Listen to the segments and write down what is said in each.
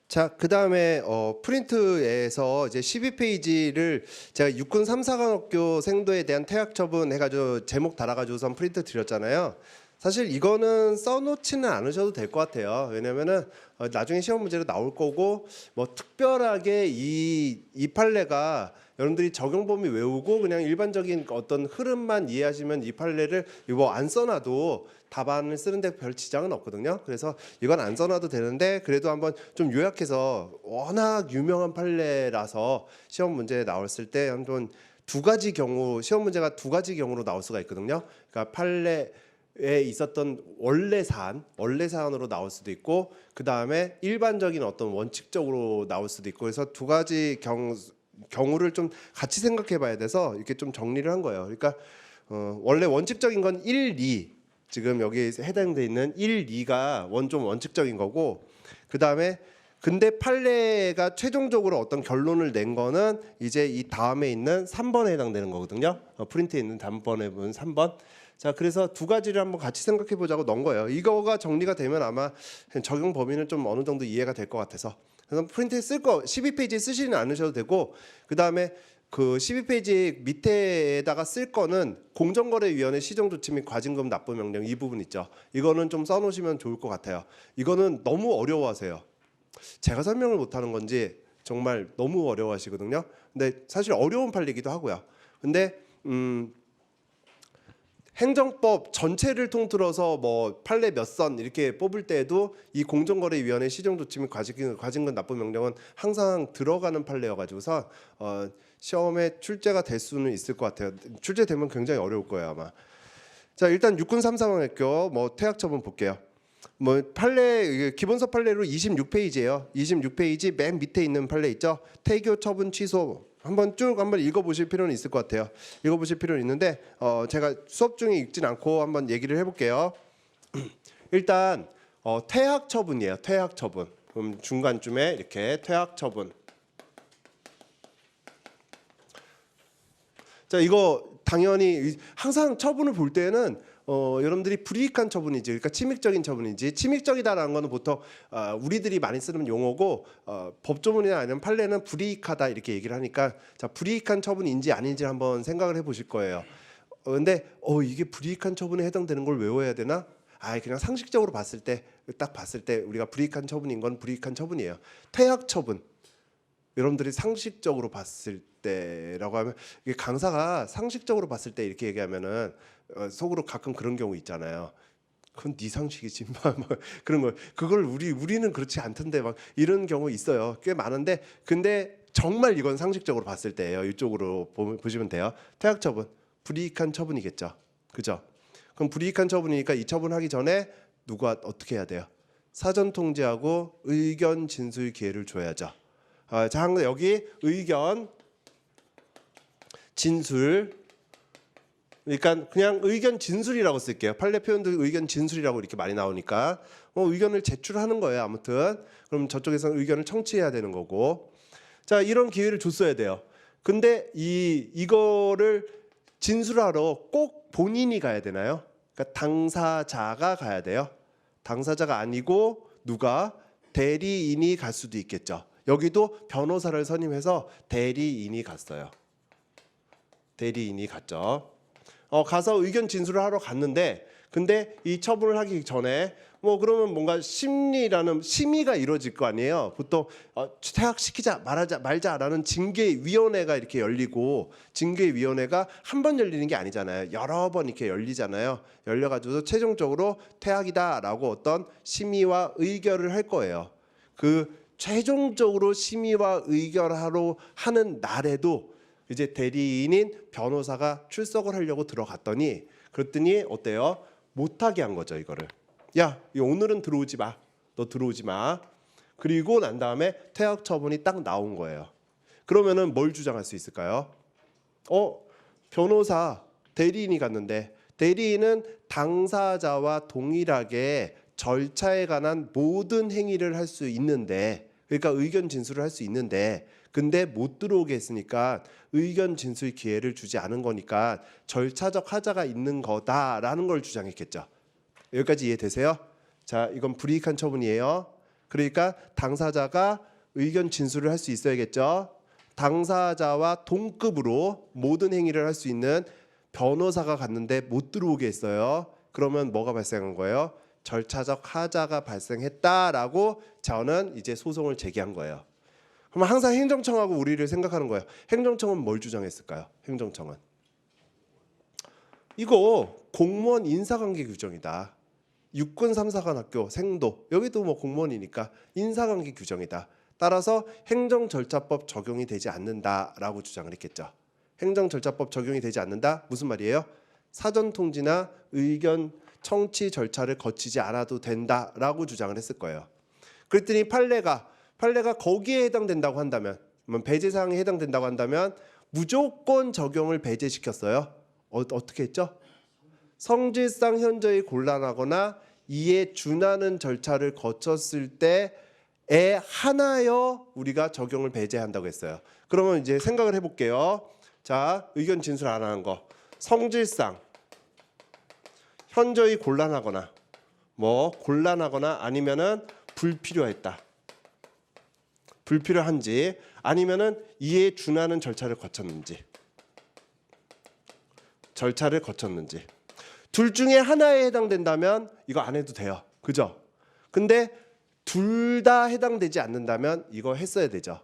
자, 그다음에 프린트에서 이제 12페이지를 제가 육군 3, 4관학교 생도에 대한 퇴학 처분 해가지고 제목 달아가지고선 프린트 드렸잖아요. 사실 이거는 써놓지는 않으셔도 될 것 같아요. 왜냐면은 나중에 시험 문제로 나올 거고 뭐 특별하게 이 판례가 여러분들이 적용 범위 외우고 그냥 일반적인 어떤 흐름만 이해하시면 이 판례를 이거 안 써놔도 답안을 쓰는데 별 지장은 없거든요. 그래서 이건 안 써놔도 되는데 그래도 한번 좀 요약해서 워낙 유명한 판례라서 시험 문제에 나왔을 때 한번 두 가지 경우 시험 문제가 두 가지 경우로 나올 수가 있거든요. 그러니까 판례에 있었던 원래 사안으로 나올 수도 있고 그 다음에 일반적인 어떤 원칙적으로 나올 수도 있고 그래서 두 가지 경우를 좀 같이 생각해 봐야 돼서 이렇게 좀 정리를 한 거예요. 그러니까 원래 원칙적인 건 1, 2 지금 여기에 해당돼 있는 1, 2가 좀 원칙적인 거고 그 다음에 근데 판례가 최종적으로 어떤 결론을 낸 거는 이제 이 다음에 있는 3번에 해당되는 거거든요. 프린트에 있는 다음번에 보면 3번. 자, 그래서 두 가지를 한번 같이 생각해 보자고 넣은 거예요. 이거가 정리가 되면 아마 적용 범위는 좀 어느 정도 이해가 될 것 같아서. 그래서 프린트에 쓸 거 12페이지 쓰지는 않으셔도 되고 그 다음에 그 12페이지 밑에다가 쓸 거는 공정거래위원회 시정조치 및 과징금 납부 명령 이 부분 있죠. 이거는 좀 써놓으시면 좋을 것 같아요. 이거는 너무 어려워하세요. 제가 설명을 못하는 건지 정말 너무 어려워하시거든요. 근데 사실 어려운 판례이기도 하고요. 근데 행정법 전체를 통틀어서 뭐 판례 몇 선 이렇게 뽑을 때에도 이 공정거래위원회 시정조치 및 과징금 납부 명령은 항상 들어가는 판례여가지고서 시험에 출제가 될 수는 있을 것 같아요. 출제되면 굉장히 어려울 거예요 아마. 자, 일단 육군 3, 4관학교 뭐 퇴학 처분 볼게요. 뭐 판례 기본서 판례로 26페이지예요. 26페이지 맨 밑에 있는 판례 있죠. 퇴교 처분 취소 한번 쭉 한번 읽어보실 필요는 있을 것 같아요. 읽어보실 필요는 있는데 제가 수업 중에 읽진 않고 한번 얘기를 해볼게요. 일단 퇴학 처분이에요. 퇴학 처분. 그럼 중간쯤에 이렇게 퇴학 처분. 자, 이거 당연히 항상 처분을 볼 때는 여러분들이 불이익한 처분이지, 그러니까 침익적인 처분이지. 침익적이다라는 거는 보통 우리들이 많이 쓰는 용어고 법조문이나 아니면 판례는 불이익하다 이렇게 얘기를 하니까 자, 불이익한 처분인지 아닌지 한번 생각을 해보실 거예요. 근데 이게 불이익한 처분에 해당되는 걸 외워야 되나? 그냥 상식적으로 봤을 때 딱 봤을 때 우리가 불이익한 처분인 건 불이익한 처분이에요. 퇴학 처분. 여러분들이 상식적으로 봤을 때라고 하면 이게 강사가 상식적으로 봤을 때 이렇게 얘기하면은 속으로 가끔 그런 경우 있잖아요. 그건 네 상식이지 막 그런 거. 그걸 우리는 그렇지 않던데 막 이런 경우 있어요. 꽤 많은데 근데 정말 이건 상식적으로 봤을 때예요. 이쪽으로 보시면 돼요. 퇴학 처분 불이익한 처분이겠죠. 그죠? 그럼 불이익한 처분이니까 이 처분하기 전에 누가 어떻게 해야 돼요? 사전 통지하고 의견 진술 기회를 줘야죠. 자, 여기 의견 진술. 그러니까 그냥 의견 진술이라고 쓸게요. 판례 표현도 의견 진술이라고 이렇게 많이 나오니까 의견을 제출하는 거예요. 아무튼 그럼 저쪽에서는 의견을 청취해야 되는 거고. 자, 이런 기회를 줬어야 돼요. 근데 이거를 진술하러 꼭 본인이 가야 되나요? 그러니까 당사자가 가야 돼요. 당사자가 아니고 누가 대리인이 갈 수도 있겠죠. 여기도 변호사를 선임해서 대리인이 갔어요. 대리인이 갔죠. 가서 의견 진술을 하러 갔는데 근데 이 처분을 하기 전에 그러면 뭔가 심의가 이루어질 거 아니에요. 보통 퇴학시키자 말자라는 징계위원회가 이렇게 열리고 징계위원회가 한 번 열리는 게 아니잖아요. 여러 번 이렇게 열리잖아요. 열려가지고 최종적으로 퇴학이다라고 어떤 심의와 의결을 할 거예요. 그 최종적으로 심의와 의결하러 하는 날에도 이제 대리인인 변호사가 출석을 하려고 들어갔더니 그랬더니 어때요? 못하게 한 거죠. 이거를. 야, 오늘은 들어오지 마. 너 들어오지 마. 그리고 난 다음에 퇴학 처분이 딱 나온 거예요. 그러면은 뭘 주장할 수 있을까요? 변호사 대리인이 갔는데 대리인은 당사자와 동일하게 절차에 관한 모든 행위를 할 수 있는데 그러니까 의견 진술을 할 수 있는데 근데 못 들어오게 했으니까 의견 진술 기회를 주지 않은 거니까 절차적 하자가 있는 거다라는 걸 주장했겠죠. 여기까지 이해되세요? 자, 이건 불이익한 처분이에요. 그러니까 당사자가 의견 진술을 할 수 있어야겠죠. 당사자와 동급으로 모든 행위를 할 수 있는 변호사가 갔는데 못 들어오게 했어요. 그러면 뭐가 발생한 거예요? 절차적 하자가 발생했다라고 저는 이제 소송을 제기한 거예요. 그럼 항상 행정청하고 우리를 생각하는 거예요. 행정청은 뭘 주장했을까요? 행정청은 이거 공무원 인사관계 규정이다. 육군 3사관학교 생도 여기도 뭐 공무원이니까 인사관계 규정이다. 따라서 행정절차법 적용이 되지 않는다라고 주장을 했겠죠. 행정절차법 적용이 되지 않는다 무슨 말이에요? 사전통지나 의견 청취 절차를 거치지 않아도 된다라고 주장을 했을 거예요. 그랬더니 판례가 거기에 해당된다고 한다면 배제사항에 해당된다고 한다면 무조건 적용을 배제시켰어요. 어떻게 했죠? 성질상 현저히 곤란하거나 이에 준하는 절차를 거쳤을 때에 한하여 우리가 적용을 배제한다고 했어요. 그러면 이제 생각을 해볼게요. 자, 의견 진술 안 하는 거. 성질상 현저히 곤란하거나 아니면은 불필요했다. 불필요한지 아니면은 이에 준하는 절차를 거쳤는지 둘 중에 하나에 해당된다면 이거 안 해도 돼요. 그죠? 근데 둘 다 해당되지 않는다면 이거 했어야 되죠.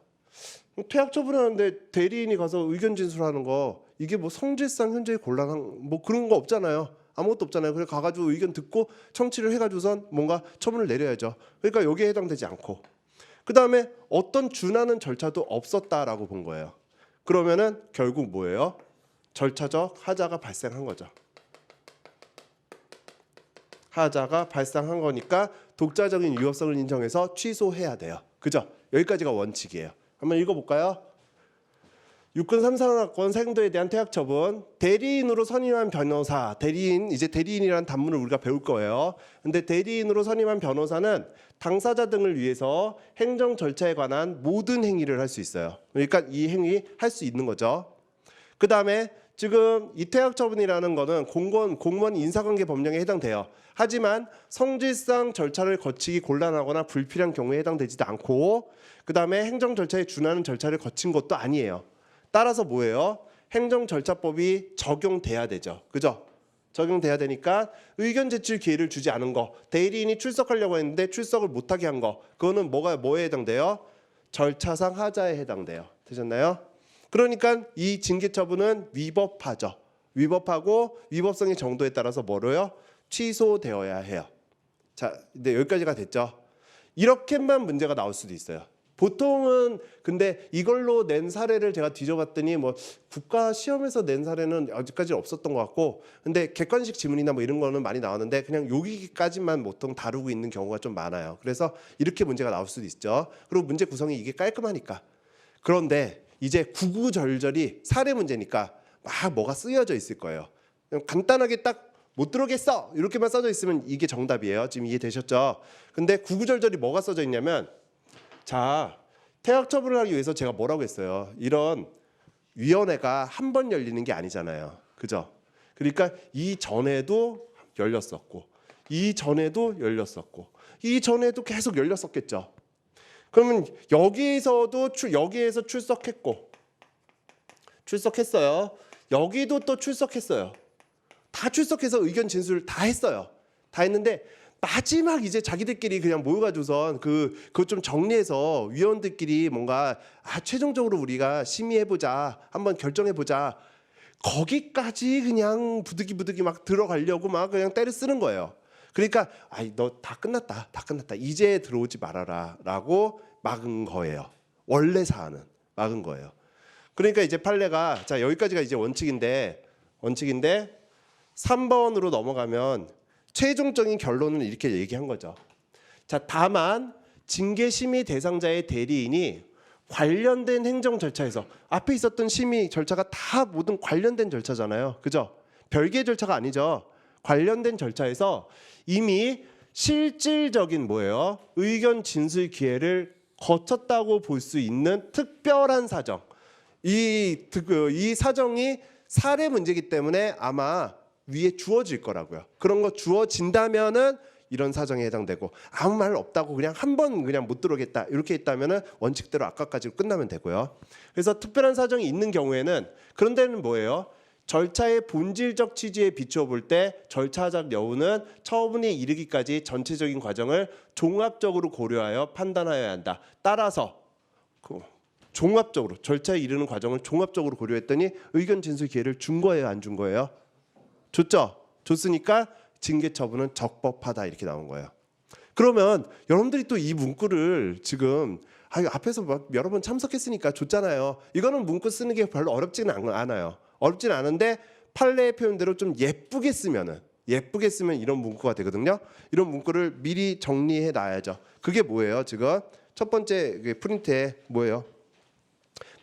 퇴학 처분하는데 대리인이 가서 의견 진술하는 거 이게 뭐 성질상 현저히 곤란한 뭐 그런 거 없잖아요. 아무것도 없잖아요. 그래 가가지고 의견 듣고 청취를 해가지고선 뭔가 처분을 내려야죠. 그러니까 여기에 해당되지 않고 그 다음에 어떤 준하는 절차도 없었다라고 본 거예요. 그러면은 결국 뭐예요? 절차적 하자가 발생한 거죠. 하자가 발생한 거니까 독자적인 위법성을 인정해서 취소해야 돼요. 그죠? 여기까지가 원칙이에요. 한번 읽어볼까요? 육군 3사관학원 생도에 대한 퇴학 처분. 대리인으로 선임한 변호사. 이제 대리인이라는 단문을 우리가 배울 거예요. 근데 대리인으로 선임한 변호사는 당사자 등을 위해서 행정 절차에 관한 모든 행위를 할 수 있어요. 그러니까 이 행위 할 수 있는 거죠. 그 다음에 지금 이 퇴학 처분이라는 거는 공무원 인사관계 법령에 해당돼요. 하지만 성질상 절차를 거치기 곤란하거나 불필요한 경우에 해당되지도 않고 그 다음에 행정 절차에 준하는 절차를 거친 것도 아니에요. 따라서 뭐예요? 행정절차법이 적용돼야 되죠. 그죠? 적용돼야 되니까 의견 제출 기회를 주지 않은 거, 대리인이 출석하려고 했는데 출석을 못하게 한 거, 그거는 뭐에 해당돼요? 절차상 하자에 해당돼요. 되셨나요? 그러니까 이 징계처분은 위법하죠. 위법하고 위법성의 정도에 따라서 뭐로요? 취소되어야 해요. 자, 근데 여기까지가 됐죠. 이렇게만 문제가 나올 수도 있어요. 보통은 근데 이걸로 낸 사례를 제가 뒤져봤더니 뭐 국가 시험에서 낸 사례는 아직까지 없었던 것 같고, 근데 객관식 지문이나 뭐 이런 거는 많이 나왔는데 그냥 여기까지만 보통 다루고 있는 경우가 좀 많아요. 그래서 이렇게 문제가 나올 수도 있죠. 그리고 문제 구성이 이게 깔끔하니까. 그런데 이제 구구절절이 사례 문제니까 막 뭐가 쓰여져 있을 거예요. 그냥 간단하게 딱 못 들어오겠어 이렇게만 써져 있으면 이게 정답이에요. 지금 이해되셨죠? 근데 구구절절이 뭐가 써져 있냐면, 자, 퇴학 처분을 하기 위해서 제가 뭐라고 했어요? 이런 위원회가 한 번 열리는 게 아니잖아요. 그죠? 그러니까 이 전에도 열렸었고 이 전에도 열렸었고 이 전에도 계속 열렸었겠죠. 그러면 여기에서 출석했어요. 여기도 또 출석했어요. 다 출석해서 의견 진술 다 했어요. 다 했는데 마지막 이제 자기들끼리 그냥 모여가지고선 그거 좀 정리해서 위원들끼리 뭔가 최종적으로 우리가 심의해보자, 한번 결정해보자, 거기까지 그냥 부득이 막 들어가려고 막 그냥 때를 쓰는 거예요. 그러니까 너 다 끝났다 이제 들어오지 말아라라고 막은 거예요. 원래 사안은 막은 거예요. 그러니까 이제 판례가, 자, 여기까지가 이제 원칙인데 3번으로 넘어가면 최종적인 결론은 이렇게 얘기한 거죠. 자, 다만 징계 심의 대상자의 대리인이 관련된 행정 절차에서, 앞에 있었던 심의 절차가 다 모든 관련된 절차잖아요. 그죠? 별개의 절차가 아니죠. 관련된 절차에서 이미 실질적인 뭐예요? 의견 진술 기회를 거쳤다고 볼 수 있는 특별한 사정. 이 사정이 사례 문제이기 때문에 아마 위에 주어질 거라고요. 그런 거 주어진다면은 이런 사정에 해당되고, 아무 말 없다고 그냥 한 번 그냥 못 들어오겠다 이렇게 있다면은 원칙대로 아까까지로 끝나면 되고요. 그래서 특별한 사정이 있는 경우에는, 그런 데는 뭐예요? 절차의 본질적 취지에 비추어 볼 때 절차적 여부는 처분에 이르기까지 전체적인 과정을 종합적으로 고려하여 판단하여야 한다. 따라서 종합적으로 절차에 이르는 과정을 종합적으로 고려했더니 의견 진술 기회를 준 거예요, 안 준 거예요? 줬죠. 줬으니까 징계 처분은 적법하다 이렇게 나온 거예요. 그러면 여러분들이 또 이 문구를 지금 앞에서 막 여러 번 참석했으니까 줬잖아요. 이거는 문구 쓰는 게 별로 어렵지는 않아요. 어렵진 않은데 판례의 표현대로 좀 예쁘게 쓰면 이런 문구가 되거든요. 이런 문구를 미리 정리해 놔야죠. 그게 뭐예요? 지금 첫 번째 프린트에 뭐예요?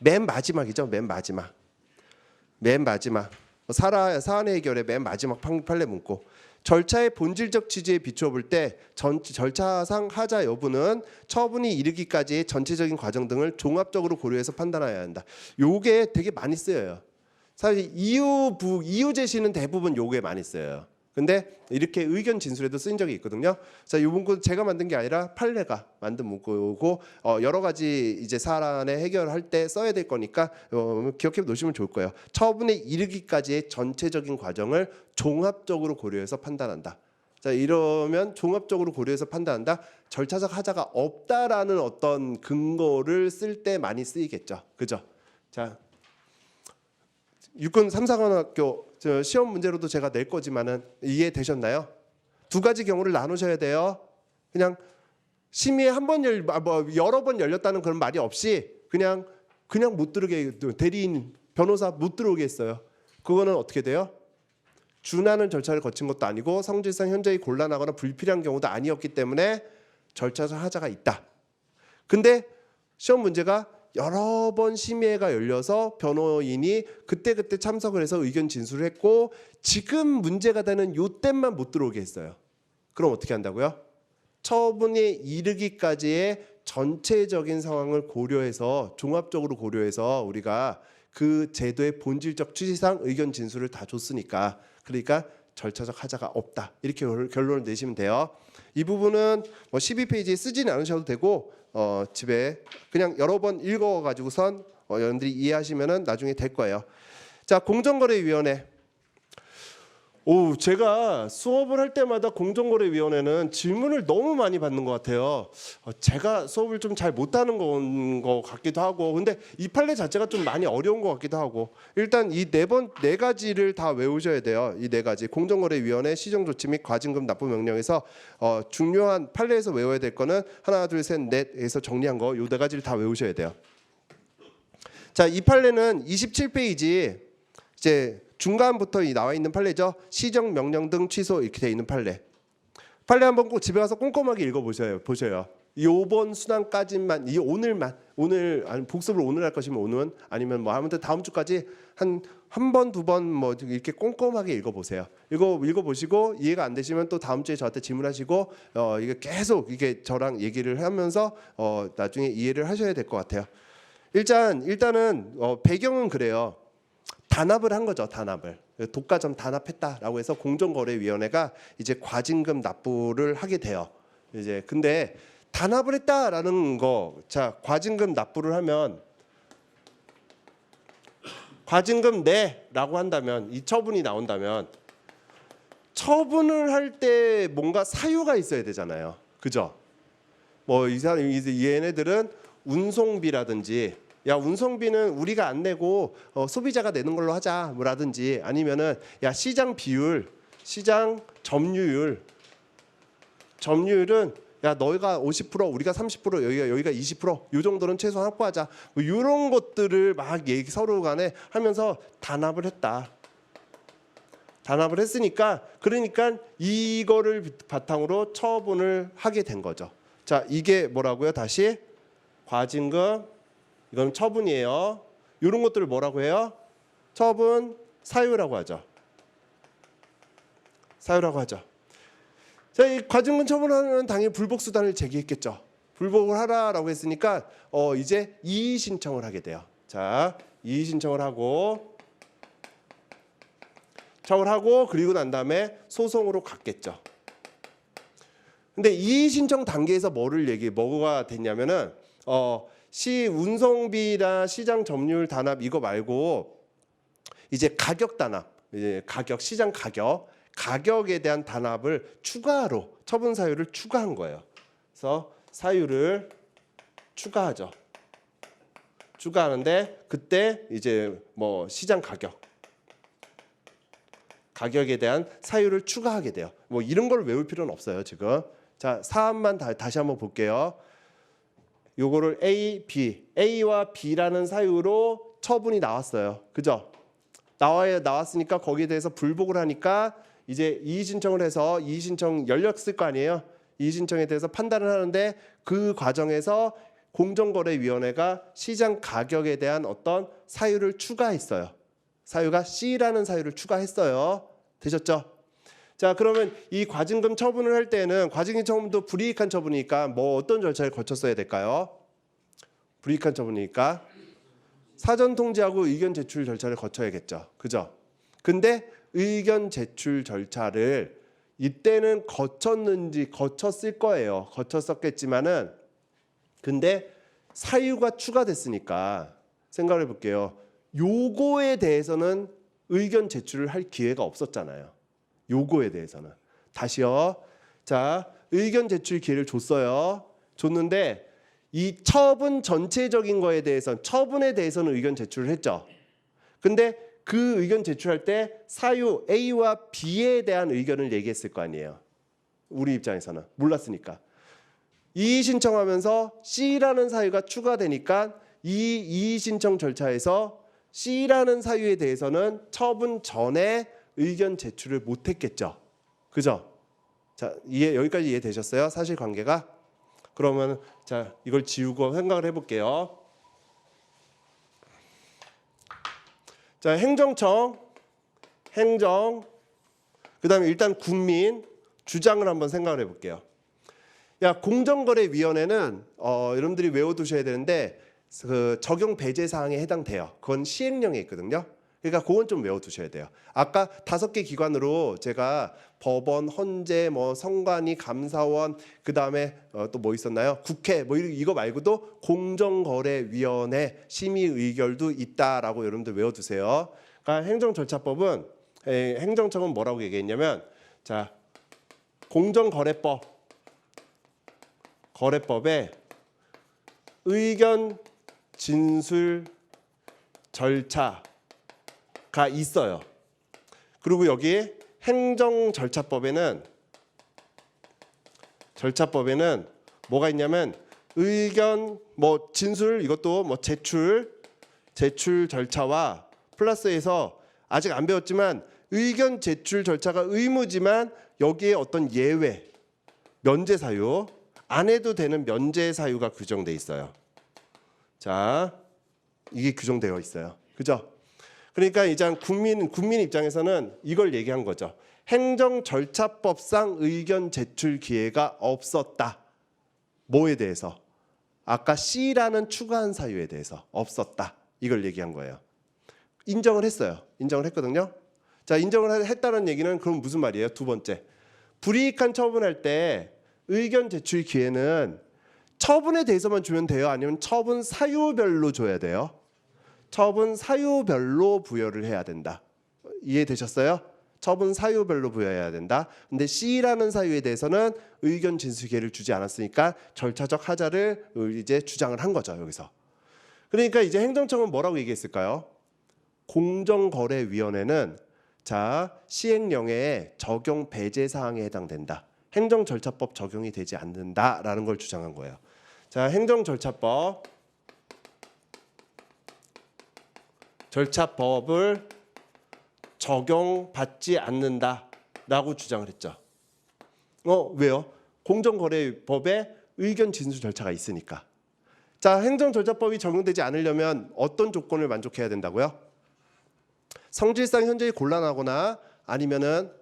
맨 마지막이죠. 맨 마지막 사안 해결의 맨 마지막 판례 문구. 절차의 본질적 취지에 비추어 볼 때 절차상 하자 여부는 처분이 이르기까지의 전체적인 과정 등을 종합적으로 고려해서 판단해야 한다. 요게 되게 많이 쓰여요. 사실 이유 제시는 대부분 요게 많이 쓰여요. 근데 이렇게 의견 진술에도 쓰인 적이 있거든요. 자, 이 문구 제가 만든 게 아니라 판례가 만든 문구고, 여러 가지 이제 사안에 해결할 때 써야 될 거니까 기억해 놓으시면 좋을 거예요. 처분에 이르기까지의 전체적인 과정을 종합적으로 고려해서 판단한다. 자, 이러면 종합적으로 고려해서 판단한다. 절차적 하자가 없다라는 어떤 근거를 쓸 때 많이 쓰이겠죠. 그죠? 자, 육군 3사관학교 시험 문제로도 제가 낼 거지만은 이해되셨나요? 두 가지 경우를 나누셔야 돼요. 그냥 심의에 여러 번 열렸다는 그런 말이 없이 그냥 못 들어오게, 대리인 변호사 못 들어오게 했어요. 그거는 어떻게 돼요? 준하는 절차를 거친 것도 아니고 성질상 현저히 곤란하거나 불필요한 경우도 아니었기 때문에 절차적 하자가 있다. 근데 시험 문제가 여러 번 심의회가 열려서 변호인이 그때 참석을 해서 의견 진술을 했고, 지금 문제가 되는 요때만 못 들어오게 했어요. 그럼 어떻게 한다고요? 처분에 이르기까지의 전체적인 상황을 고려해서, 종합적으로 고려해서 우리가 그 제도의 본질적 취지상 의견 진술을 다 줬으니까, 그러니까 절차적 하자가 없다. 이렇게 결론을 내시면 돼요. 이 부분은 12페이지에 쓰지는 않으셔도 되고, 집에 그냥 여러 번 읽어가지고선 여러분들이 이해하시면은 나중에 될 거예요. 자, 공정거래위원회. 제가 수업을 할 때마다 공정거래위원회는 질문을 너무 많이 받는 것 같아요. 제가 수업을 좀 잘 못하는 것 같기도 하고, 근데 이 판례 자체가 좀 많이 어려운 것 같기도 하고. 일단 이 네 가지를 다 외우셔야 돼요. 이 네 가지. 공정거래위원회 시정조치 및 과징금 납부 명령에서 중요한 판례에서 외워야 될 거는 하나, 둘, 셋, 넷에서 정리한 거, 요 네 가지를 다 외우셔야 돼요. 자, 이 판례는 27페이지 이제 중간부터 나와 있는 판례죠. 시정 명령 등 취소 이렇게 돼 있는 판례. 판례 한번 꼭 집에 가서 꼼꼼하게 읽어보셔요. 요번 수단까지만, 오늘 아니 복습을 오늘 할 것이면 오늘, 아니면 아무튼 다음 주까지 한 번, 두 번 이렇게 꼼꼼하게 읽어보세요. 읽어보시고 이해가 안 되시면 또 다음 주에 저한테 질문하시고, 이게 계속 이게 저랑 얘기를 하면서 나중에 이해를 하셔야 될 것 같아요. 일단은 배경은 그래요. 단합을 한 거죠. 독과점 단합했다라고 해서 공정거래위원회가 이제 과징금 납부를 하게 돼요. 이제 근데 단합을 했다라는 거, 자, 과징금 납부를 하면 과징금 내라고 한다면, 이 처분이 나온다면 처분을 할 때 뭔가 사유가 있어야 되잖아요. 그죠? 얘네들은 운송비라든지, 야, 운송비는 우리가 안 내고 소비자가 내는 걸로 하자, 뭐라든지, 아니면은 야, 시장 비율, 시장 점유율은 야, 너희가 50% 우리가 30% 여기가 20% 이 정도는 최소한 확보하자, 뭐 이런 것들을 막 서로 간에 하면서 단합을 했다. 단합을 했으니까, 그러니까 이거를 바탕으로 처분을 하게 된 거죠. 자, 이게 뭐라고요? 다시 과징금, 이건 처분이에요. 이런 것들을 뭐라고 해요? 처분 사유라고 하죠. 자, 이 과징금 처분하는 당연히 불복수단을 제기했겠죠. 불복을 하라라고 했으니까 이제 이의 신청을 하게 돼요. 자, 이의 신청을 하고 그리고 난 다음에 소송으로 갔겠죠. 근데 이의 신청 단계에서 뭐가 됐냐면은 시 운송비나 시장 점유율 단합 이거 말고 이제 가격 단합, 이제 시장 가격에 대한 단합을 추가로 처분 사유를 추가한 거예요. 그래서 사유를 추가하죠. 추가하는데 그때 이제 뭐 시장 가격에 대한 사유를 추가하게 돼요. 뭐 이런 걸 외울 필요는 없어요, 지금. 자, 사안만 다시 한번 볼게요. 요거를 A, B, A와 B라는 사유로 처분이 나왔어요. 그죠? 나왔으니까 거기에 대해서 불복을 하니까 이제 이의 신청을 해서 이의 신청 열렸을 거 아니에요. 이의 신청에 대해서 판단을 하는데 그 과정에서 공정거래위원회가 시장 가격에 대한 어떤 사유를 추가했어요. 사유가 C라는 사유를 추가했어요. 되셨죠? 자, 그러면 이 과징금 처분을 할 때는 과징금 처분도 불이익한 처분이니까 뭐 어떤 절차를 거쳤어야 될까요? 불이익한 처분이니까 사전 통지하고 의견 제출 절차를 거쳐야겠죠. 그죠? 근데 의견 제출 절차를 이때는 거쳤을 거예요. 거쳤었겠지만은 근데 사유가 추가됐으니까 생각해 볼게요. 요거에 대해서는 의견 제출을 할 기회가 없었잖아요. 요거에 대해서는. 다시요. 자, 의견 제출 기회를 줬는데 이 처분 전체적인 거에 대해서는 처분에 대해서는 의견 제출을 했죠. 근데 그 의견 제출할 때 사유 A와 B에 대한 의견을 얘기했을 거 아니에요. 우리 입장에서는 몰랐으니까. 이의 신청하면서 C라는 사유가 추가되니까 이 이의 신청 절차에서 C라는 사유에 대해서는 처분 전에 의견 제출을 못했겠죠. 그죠? 자, 여기까지 이해되셨어요? 사실관계가? 그러면 자, 이걸 지우고 생각을 해볼게요. 자, 행정청, 그다음에 일단 국민 주장을 한번 생각을 해볼게요. 공정거래위원회는 여러분들이 외워두셔야 되는데 그 적용 배제 사항에 해당돼요. 그건 시행령에 있거든요. 그러니까 그건 좀 외워두셔야 돼요. 아까 5개 기관으로 제가 법원, 헌재, 뭐 선관위, 감사원, 그 다음에 또 뭐 있었나요? 국회, 뭐 이거 말고도 공정거래위원회 심의 의결도 있다라고 여러분들 외워두세요. 그러니까 행정절차법은 행정청은 뭐라고 얘기했냐면, 자, 거래법에 의견 진술 절차가 있어요. 그리고 여기 행정절차법에는 뭐가 있냐면 의견 뭐 진술 이것도 뭐 제출 절차와 플러스해서 아직 안 배웠지만 의견 제출 절차가 의무지만 여기에 어떤 예외 면제 사유 안 해도 되는 면제 사유가 규정돼 있어요. 자, 이게 규정되어 있어요. 그죠? 그러니까 이제 국민 입장에서는 이걸 얘기한 거죠. 행정절차법상 의견 제출 기회가 없었다. 뭐에 대해서? 아까 C라는 추가한 사유에 대해서 없었다. 이걸 얘기한 거예요. 인정을 했어요. 인정을 했거든요. 자, 인정을 했다는 얘기는 그럼 무슨 말이에요? 두 번째, 불이익한 처분할 때 의견 제출 기회는 처분에 대해서만 주면 돼요? 아니면 처분 사유별로 줘야 돼요? 처분 사유별로 부여를 해야 된다. 이해되셨어요? 처분 사유별로 부여해야 된다. 근데 C라는 사유에 대해서는 의견 진술 기회를 주지 않았으니까 절차적 하자를 이제 주장을 한 거죠, 여기서. 그러니까 이제 행정청은 뭐라고 얘기했을까요? 공정거래위원회는 자, 시행령의 적용 배제 사항에 해당된다. 행정절차법 적용이 되지 않는다라는 걸 주장한 거예요. 자, 절차법을 적용받지 않는다라고 주장을 했죠. 왜요? 공정거래법에 의견 진술 절차가 있으니까. 자, 행정절차법이 적용되지 않으려면 어떤 조건을 만족해야 된다고요? 성질상 현저히 곤란하거나 아니면은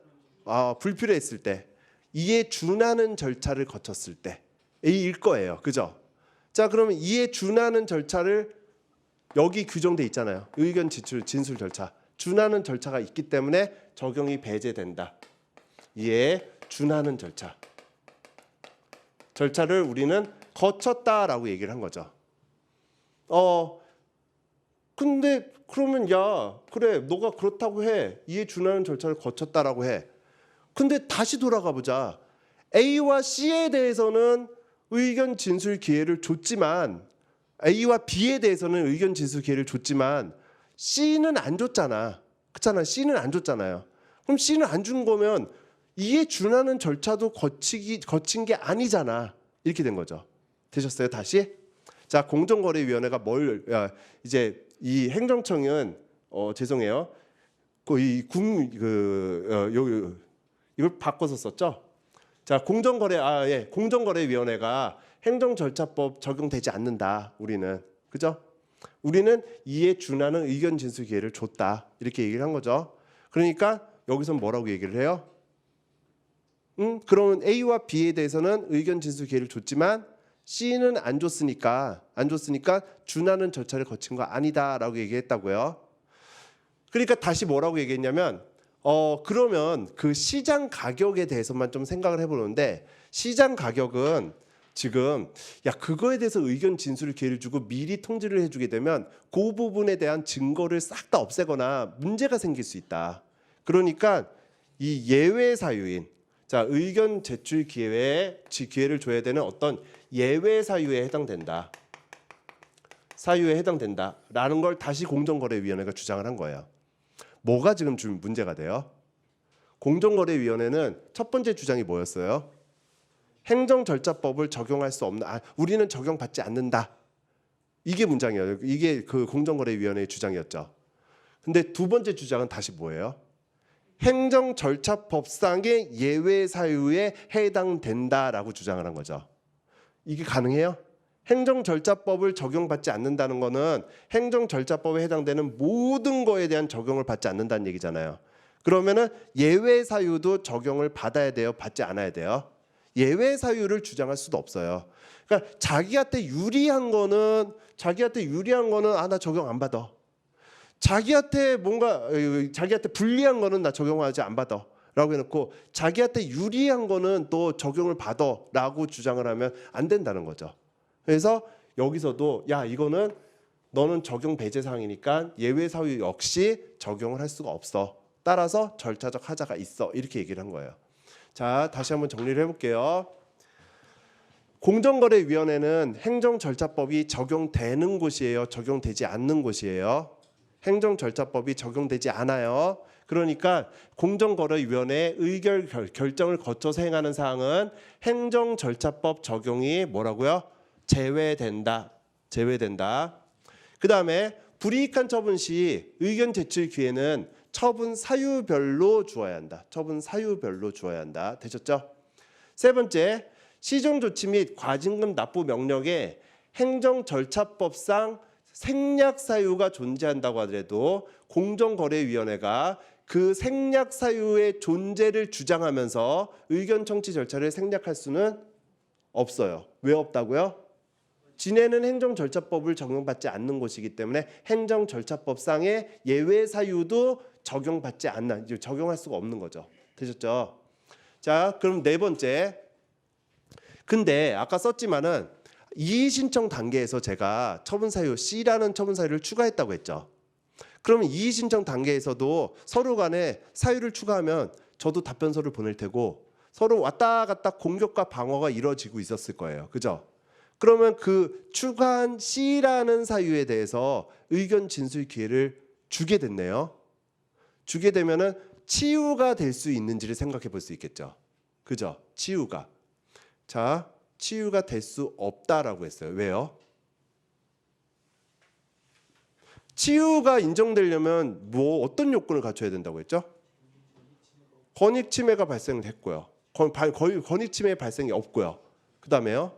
불필요했을 때, 이에 준하는 절차를 거쳤을 때일 거예요. 그죠? 자, 그러면 이에 준하는 절차를 여기 규정돼 있잖아요. 의견 진술 절차. 준하는 절차가 있기 때문에 적용이 배제된다. 이에 준하는 절차. 절차를 우리는 거쳤다라고 얘기를 한 거죠. 근데 그러면 야 그래 너가 그렇다고 해. 이에 준하는 절차를 거쳤다라고 해. 근데 다시 돌아가 보자. A와 C에 대해서는 의견 진술 기회를 줬지만 A와 B에 대해서는 의견 진술 기회를 줬지만 C는 안 줬잖아. 그렇잖아. C는 안 줬잖아요. 그럼 C는 안 준 거면 이에 준하는 절차도 거친 게 아니잖아. 이렇게 된 거죠. 되셨어요? 다시? 자, 공정거래위원회가 이제 이 행정청은 죄송해요. 이걸 바꿔서 썼죠. 자, 공정거래위원회가 행정절차법 적용되지 않는다. 우리는 그죠? 우리는 이에 준하는 의견 진술 기회를 줬다. 이렇게 얘기를 한 거죠. 그러니까 여기서 뭐라고 얘기를 해요? 그러면 A와 B에 대해서는 의견 진술 기회를 줬지만 C는 안 줬으니까 준하는 절차를 거친 거 아니다라고 얘기했다고요. 그러니까 다시 뭐라고 얘기했냐면 그러면 그 시장 가격에 대해서만 좀 생각을 해보는데 시장 가격은 지금 그거에 대해서 의견 진술 기회를 주고 미리 통지를 해주게 되면 그 부분에 대한 증거를 싹 다 없애거나 문제가 생길 수 있다. 그러니까 이 예외 사유인 의견 제출 기회를 줘야 되는 어떤 예외 사유에 해당된다. 사유에 해당된다라는 걸 다시 공정거래위원회가 주장을 한 거예요. 뭐가 지금 문제가 돼요? 공정거래위원회는 첫 번째 주장이 뭐였어요? 행정절차법을 적용할 수 없는 우리는 적용받지 않는다. 이게 문장이에요. 이게 그 공정거래위원회의 주장이었죠. 근데 두 번째 주장은 다시 뭐예요? 행정절차법상의 예외 사유에 해당된다라고 주장을 한 거죠. 이게 가능해요? 행정절차법을 적용받지 않는다는 거는 행정절차법에 해당되는 모든 거에 대한 적용을 받지 않는다는 얘기잖아요. 그러면은 예외 사유도 적용을 받아야 돼요? 받지 않아야 돼요? 예외 사유를 주장할 수도 없어요. 그러니까 자기한테 유리한 거는 나 적용 안 받아. 자기한테 불리한 거는 나 적용하지 안 받아. 라고 해놓고 자기한테 유리한 거는 또 적용을 받아 라고 주장을 하면 안 된다는 거죠. 그래서 여기서도 이거는 너는 적용 배제 사항이니까 예외 사유 역시 적용을 할 수가 없어. 따라서 절차적 하자가 있어. 이렇게 얘기를 한 거예요. 자, 다시 한번 정리를 해볼게요. 공정거래위원회는 행정절차법이 적용되는 곳이에요? 적용되지 않는 곳이에요? 행정절차법이 적용되지 않아요. 그러니까 공정거래위원회의 의결 결정을 거쳐서 행하는 사항은 행정절차법 적용이 뭐라고요? 제외된다. 그 다음에 불이익한 처분 시 의견 제출 기회는 처분 사유별로 주어야 한다. 되셨죠? 세 번째, 시정조치 및 과징금 납부 명령에 행정절차법상 생략 사유가 존재한다고 하더라도 공정거래위원회가 그 생략 사유의 존재를 주장하면서 의견 청취 절차를 생략할 수는 없어요. 왜 없다고요? 지네는 행정절차법을 적용받지 않는 곳이기 때문에 행정절차법상의 예외 사유도 적용할 수가 없는 거죠. 되셨죠? 자, 그럼 네 번째. 근데 아까 썼지만은 이의신청 단계에서 제가 처분 사유 C라는 처분 사유를 추가했다고 했죠. 그러면 이의신청 단계에서도 서로 간에 사유를 추가하면 저도 답변서를 보낼 테고 서로 왔다 갔다 공격과 방어가 이루어지고 있었을 거예요. 그죠? 그러면 그 추가한 C라는 사유에 대해서 의견 진술 기회를 주게 됐네요. 주게 되면은 치유가 될 수 있는지를 생각해 볼 수 있겠죠. 그죠? 치유가. 자, 치유가 될 수 없다라고 했어요. 왜요? 치유가 인정되려면 어떤 요건을 갖춰야 된다고 했죠? 권익 침해가 발생했고요. 권익 침해 발생이 없고요. 그 다음에요.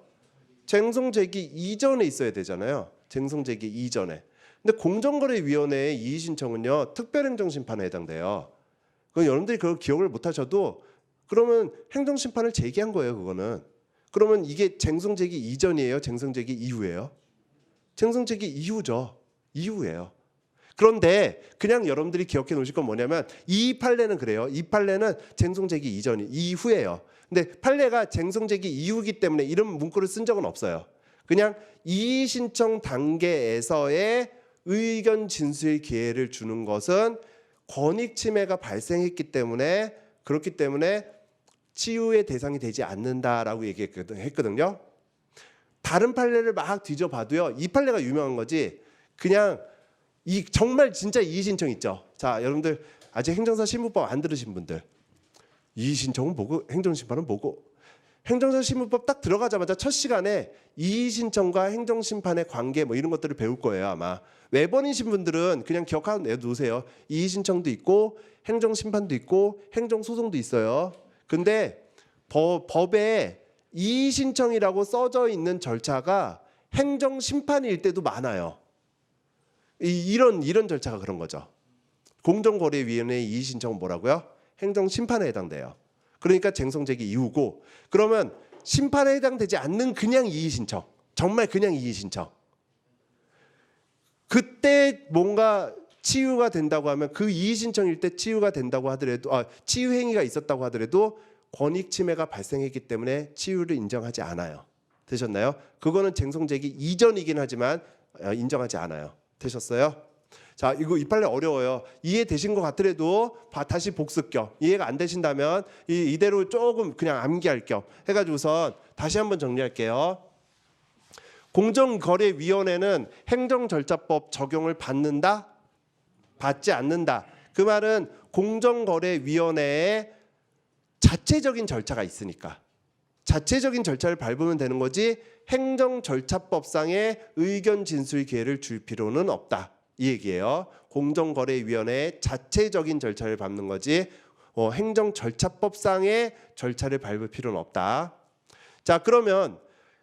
쟁송 제기 이전에 있어야 되잖아요. 쟁송 제기 이전에. 근데 공정거래위원회의 이의신청은요. 특별행정심판에 해당돼요. 여러분들이 그걸 기억을 못하셔도 그러면 행정심판을 제기한 거예요. 그거는. 그러면 이게 쟁송 제기 이전이에요? 쟁송 제기 이후예요? 쟁송 제기 이후죠. 이후예요. 그런데 그냥 여러분들이 기억해 놓으실 건 뭐냐면 이 판례는 그래요. 이 판례는 쟁송 제기 이후예요. 근데 판례가 쟁송제기 이후기 때문에 이런 문구를 쓴 적은 없어요. 그냥 이의 신청 단계에서의 의견 진술의 기회를 주는 것은 권익 침해가 발생했기 때문에 그렇기 때문에 치유의 대상이 되지 않는다라고 얘기했거든요. 다른 판례를 막 뒤져봐도요. 이 판례가 유명한 거지. 그냥 이 정말 진짜 이의 신청 있죠. 자, 여러분들 아직 행정사 실무법 안 들으신 분들 이의 신청은 뭐고 행정심판은 뭐고 행정사 실무법 딱 들어가자마자 첫 시간에 이의 신청과 행정심판의 관계 뭐 이런 것들을 배울 거예요 아마. 외번이신 분들은 그냥 기억하고 내놓으세요. 이의 신청도 있고 행정심판도 있고 행정소송도 있어요. 근데 법에 이의 신청이라고 써져 있는 절차가 행정심판일 때도 많아요. 이런 절차가 그런 거죠. 공정거래위원회의 이의 신청은 뭐라고요? 행정심판에 해당돼요. 그러니까 쟁송제기 이후고 그러면 심판에 해당되지 않는 그냥 이의 신청, 정말 그냥 이의 신청. 그때 뭔가 치유가 된다고 하면 그 이의 신청일 때 치유가 된다고 하더라도 치유 행위가 있었다고 하더라도 권익 침해가 발생했기 때문에 치유를 인정하지 않아요. 되셨나요? 그거는 쟁송제기 이전이긴 하지만 인정하지 않아요. 되셨어요? 자, 이 판례 어려워요. 이해되신 것 같더라도 다시 복습 겸 이해가 안 되신다면 이대로 조금 그냥 암기할 겸 해가지고선 다시 한번 정리할게요. 공정거래위원회는 행정절차법 적용을 받는다? 받지 않는다. 그 말은 공정거래위원회에 자체적인 절차가 있으니까 자체적인 절차를 밟으면 되는 거지 행정절차법상의 의견 진술 기회를 줄 필요는 없다. 이 얘기예요. 공정거래위원회의 자체적인 절차를 밟는 거지 행정절차법상의 절차를 밟을 필요는 없다. 자, 그러면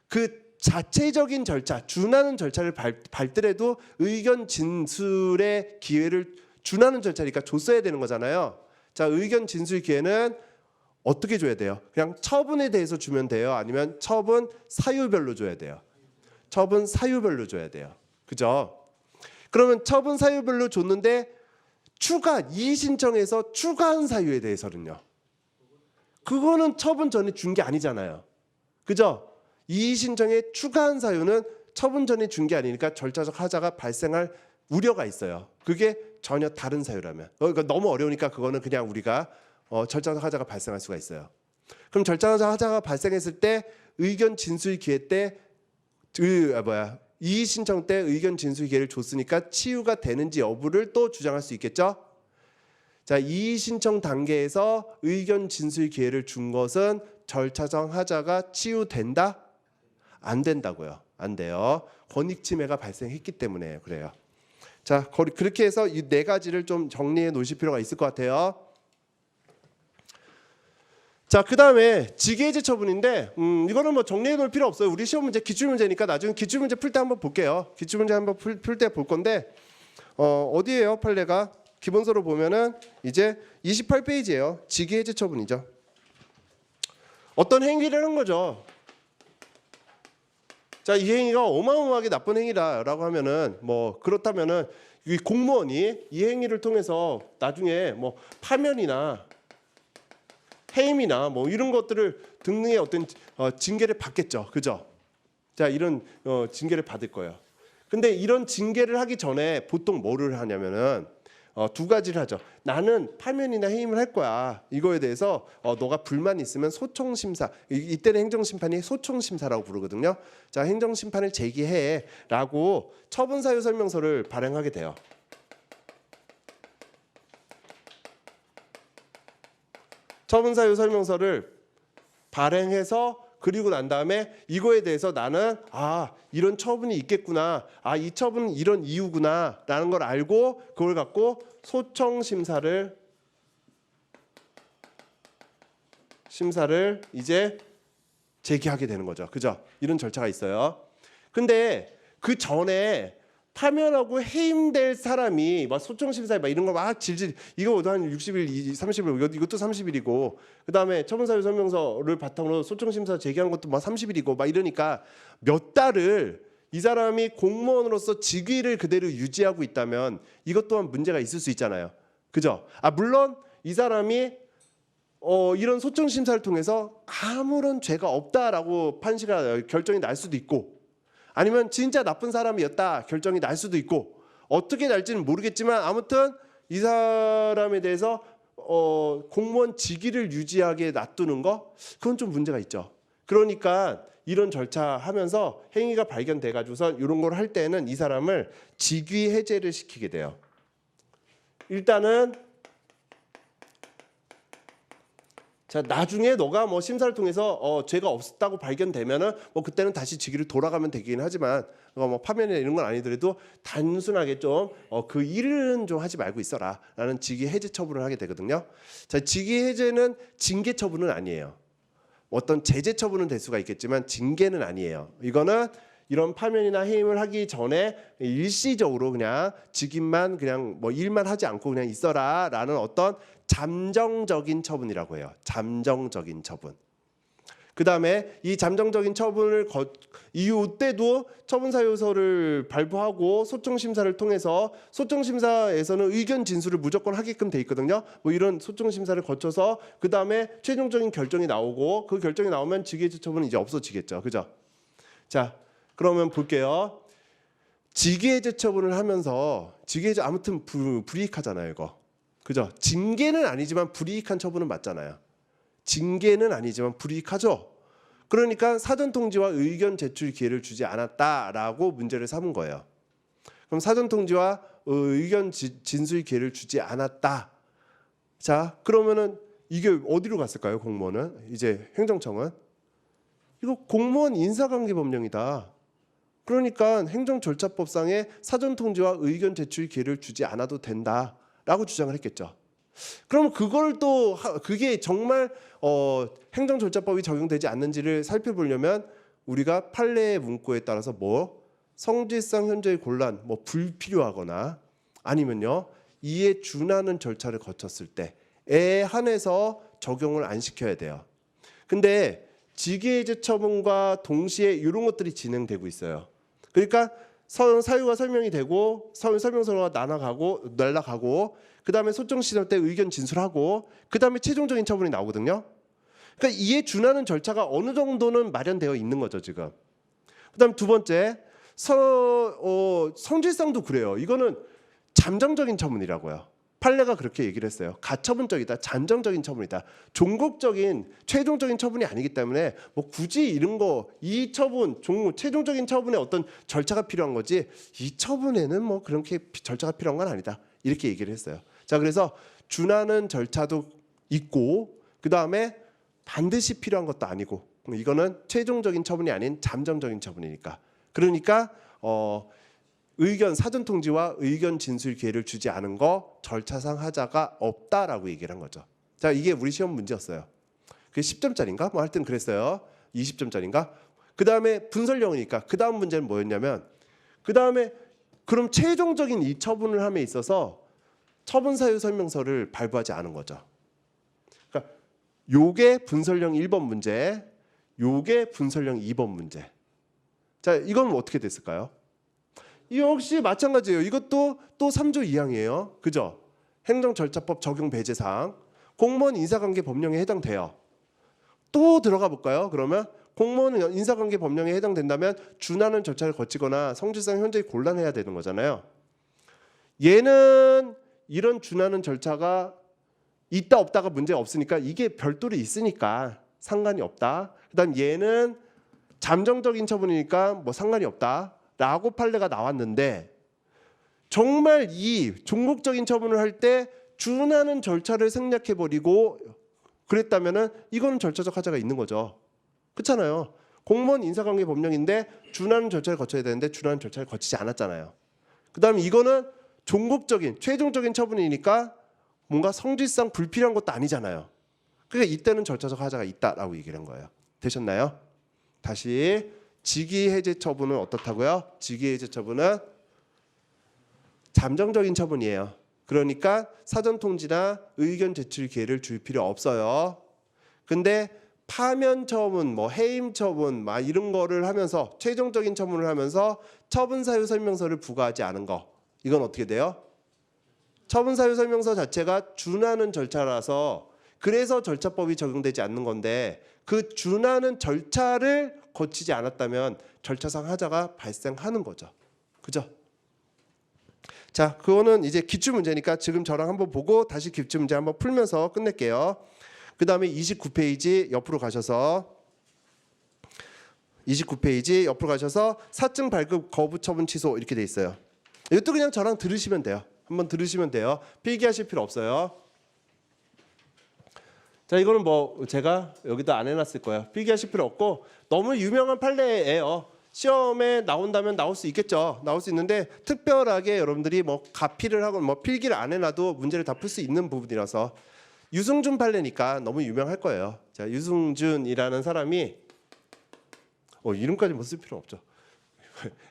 그 자체적인 절차, 준하는 절차를 밟더라도 의견 진술의 기회를 준하는 절차니까 줬어야 되는 거잖아요. 자, 의견 진술 기회는 어떻게 줘야 돼요? 그냥 처분에 대해서 주면 돼요? 아니면 처분 사유별로 줘야 돼요? 처분 사유별로 줘야 돼요. 그죠? 그러면 처분 사유별로 줬는데 이의 신청에서 추가한 사유에 대해서는요? 그거는 처분 전에 준 게 아니잖아요. 그죠? 이의 신청에 추가한 사유는 처분 전에 준 게 아니니까 절차적 하자가 발생할 우려가 있어요. 그게 전혀 다른 사유라면. 그러니까 너무 어려우니까 그거는 그냥 우리가 절차적 하자가 발생할 수가 있어요. 그럼 절차적 하자가 발생했을 때 의견 진술 기회 때 이의 신청 때 의견 진술 기회를 줬으니까 치유가 되는지 여부를 또 주장할 수 있겠죠. 자, 이의 신청 단계에서 의견 진술 기회를 준 것은 절차적 하자가 치유된다? 안 된다고요. 안 돼요. 권익 침해가 발생했기 때문에 그래요. 자, 그렇게 해서 이 네 가지를 좀 정리해 놓으실 필요가 있을 것 같아요. 자, 그다음에 직위해제 처분인데 이거는 뭐 정리해 놓을 필요 없어요. 우리 시험 문제 기출 문제니까 나중에 기출 문제 풀 때 한번 볼게요. 기출 문제 한번 풀 때 볼 건데 어디예요? 판례가 기본서로 보면은 이제 28페이지예요. 직위해제 처분이죠. 어떤 행위를 한 거죠. 자, 이 행위가 어마어마하게 나쁜 행위다라고 하면은 뭐 그렇다면은 이 공무원이 이 행위를 통해서 나중에 뭐 파면이나 해임이나 뭐 이런 것들을 등등의 어떤 징계를 받겠죠. 그죠? 자, 이런 징계를 받을 거예요. 근데 이런 징계를 하기 전에 보통 뭐를 하냐면은 두 가지를 하죠. 나는 파면이나 해임을 할 거야. 이거에 대해서 너가 불만이 있으면 소청심사. 이때는 행정심판이 소청심사라고 부르거든요. 자, 행정심판을 제기해라고 처분사유 설명서를 발행하게 돼요. 처분사유 설명서를 발행해서 그리고 난 다음에 이거에 대해서 나는 이런 처분이 있겠구나, 이 처분은 이런 이유구나 라는 걸 알고 그걸 갖고 소청심사를 이제 제기하게 되는 거죠. 그죠? 이런 절차가 있어요. 근데 그 전에 파면하고 해임될 사람이 막 소청심사에 막 이런 거 막 질질 이거 한 60일, 30일 이것도 30일이고 그다음에 처분사유 설명서를 바탕으로 소청심사 제기하는 것도 막 30일이고 막 이러니까 몇 달을 이 사람이 공무원으로서 직위를 그대로 유지하고 있다면 이것 또한 문제가 있을 수 있잖아요. 그죠? 물론 이 사람이 이런 소청 심사를 통해서 아무런 죄가 없다라고 결정이 날 수도 있고, 아니면 진짜 나쁜 사람이었다 결정이 날 수도 있고, 어떻게 날지는 모르겠지만 아무튼 이 사람에 대해서 공무원 직위를 유지하게 놔두는 거, 그건 좀 문제가 있죠. 그러니까 이런 절차 하면서 행위가 발견돼 가지고서 이런 걸 할 때는 이 사람을 직위 해제를 시키게 돼요. 일단은 자, 나중에 너가 뭐 심사를 통해서 죄가 없었다고 발견되면은 뭐 그때는 다시 직위를 돌아가면 되긴 하지만, 뭐 파면이나 이런 건 아니더라도 단순하게 좀 그 일은 좀 하지 말고 있어라라는 직위 해제 처분을 하게 되거든요. 자, 직위 해제는 징계 처분은 아니에요. 어떤 제재 처분은 될 수가 있겠지만 징계는 아니에요. 이거는 이런 파면이나 해임을 하기 전에 일시적으로 그냥 직위만 그냥 뭐 일만 하지 않고 그냥 있어라라는 어떤 잠정적인 처분이라고 해요. 잠정적인 처분. 그다음에 이 잠정적인 처분을 이후 때도 처분사유서를 발부하고 소청심사를 통해서, 소청심사에서는 의견 진술을 무조건 하게끔 돼 있거든요. 뭐 이런 소청심사를 거쳐서 그다음에 최종적인 결정이 나오고, 그 결정이 나오면 직위해제 처분은 이제 없어지겠죠. 그죠? 자, 그러면 볼게요. 직위해제 처분을 하면서, 직위해제 아무튼 불이익하잖아요, 이거. 그죠? 징계는 아니지만 불이익한 처분은 맞잖아요. 징계는 아니지만 불이익하죠. 그러니까 사전 통지와 의견 제출 기회를 주지 않았다라고 문제를 삼은 거예요. 그럼 사전 통지와 의견 진술 기회를 주지 않았다. 자, 그러면은 이게 어디로 갔을까요? 공무원은, 이제 행정청은 이거 공무원 인사관계 법령이다. 그러니까 행정절차법상의 사전 통지와 의견 제출 기회를 주지 않아도 된다라고 주장을 했겠죠. 그럼 그걸 또 그게 정말 행정절차법이 적용되지 않는지를 살펴보려면 우리가 판례의 문구에 따라서 뭐 성질상 현저히 곤란, 뭐 불필요하거나 아니면요 이에 준하는 절차를 거쳤을 때에 한해서 적용을 안 시켜야 돼요. 근데 직위해제 처분과 동시에 이런 것들이 진행되고 있어요. 그러니까 사유가 설명이 되고 설명서가 날아가고 그다음에 소청 시절 때 의견 진술하고 그다음에 최종적인 처분이 나오거든요. 그러니까 이에 준하는 절차가 어느 정도는 마련되어 있는 거죠, 지금. 그다음 두 번째, 성질상도 그래요. 이거는 잠정적인 처분이라고요. 판례가 그렇게 얘기를 했어요. 가처분적이다, 잠정적인 처분이다. 종국적인 최종적인 처분이 아니기 때문에 뭐 굳이 이런 거, 이 처분, 최종적인 처분에 어떤 절차가 필요한 거지 이 처분에는 뭐 그렇게 절차가 필요한 건 아니다. 이렇게 얘기를 했어요. 자, 그래서 준하는 절차도 있고 그 다음에 반드시 필요한 것도 아니고, 이거는 최종적인 처분이 아닌 잠정적인 처분이니까. 그러니까 의견 사전 통지와 의견 진술 기회를 주지 않은 거 절차상 하자가 없다라고 얘기를 한 거죠. 자, 이게 우리 시험 문제였어요. 그게 10점짜리인가? 뭐 하여튼 그랬어요. 20점짜리인가? 그다음에 분설령이니까 그다음 문제는 뭐였냐면, 그다음에 그럼 최종적인 이 처분을 함에 있어서 처분 사유 설명서를 발부하지 않은 거죠. 그러니까 요게 분설령 1번 문제, 요게 분설령 2번 문제. 자, 이건 어떻게 됐을까요? 역시 마찬가지예요. 이것도 또 3조 2항이에요. 그죠? 행정절차법 적용 배제사항, 공무원 인사관계 법령에 해당돼요. 또 들어가 볼까요? 그러면 공무원 인사관계 법령에 해당된다면 준하는 절차를 거치거나 성질상 현저히 곤란해야 되는 거잖아요. 얘는 이런 준하는 절차가 있다 없다가 문제 없으니까 이게 별도로 있으니까 상관이 없다. 그다음 얘는 잠정적인 처분이니까 뭐 상관이 없다라고 판례가 나왔는데, 정말 이 종국적인 처분을 할 때 준하는 절차를 생략해 버리고 그랬다면은 이거는 절차적 하자가 있는 거죠. 그렇잖아요. 공무원 인사관계 법령인데 준하는 절차를 거쳐야 되는데 준하는 절차를 거치지 않았잖아요. 그다음에 이거는 종국적인 최종적인 처분이니까 뭔가 성질상 불필요한 것도 아니잖아요. 그러니까 이때는 절차적 하자가 있다라고 얘기를 한 거예요. 되셨나요? 다시 직위해제 처분은 어떻다고요? 직위해제 처분은 잠정적인 처분이에요. 그러니까 사전 통지나 의견 제출 기회를 줄 필요 없어요. 근데 파면 처분, 뭐 해임 처분, 막 이런 거를 하면서 최종적인 처분을 하면서 처분 사유 설명서를 부과하지 않은 거, 이건 어떻게 돼요? 처분 사유 설명서 자체가 준하는 절차라서 그래서 절차법이 적용되지 않는 건데 그 준하는 절차를 거치지 않았다면 절차상 하자가 발생하는 거죠. 그죠? 자, 그거는 이제 기출 문제니까 지금 저랑 한번 보고 다시 기출 문제 한번 풀면서 끝낼게요. 그 다음에 29페이지 옆으로 가셔서 29페이지 옆으로 가셔서 사증 발급 거부 처분 취소 이렇게 돼 있어요. 이것도 그냥 저랑 들으시면 돼요. 한번 들으시면 돼요. 필기하실 필요 없어요. 자, 이거는 뭐 제가 여기다 안 해놨을 거예요. 필기하실 필요 없고 너무 유명한 판례예요. 시험에 나온다면 나올 수 있겠죠. 나올 수 있는데 특별하게 여러분들이 뭐 가필을 하고 뭐 필기를 안 해놔도 문제를 다 풀 수 있는 부분이라서 유승준 판례니까 너무 유명할 거예요. 자, 유승준이라는 사람이 이름까지 뭐 쓸 필요 없죠.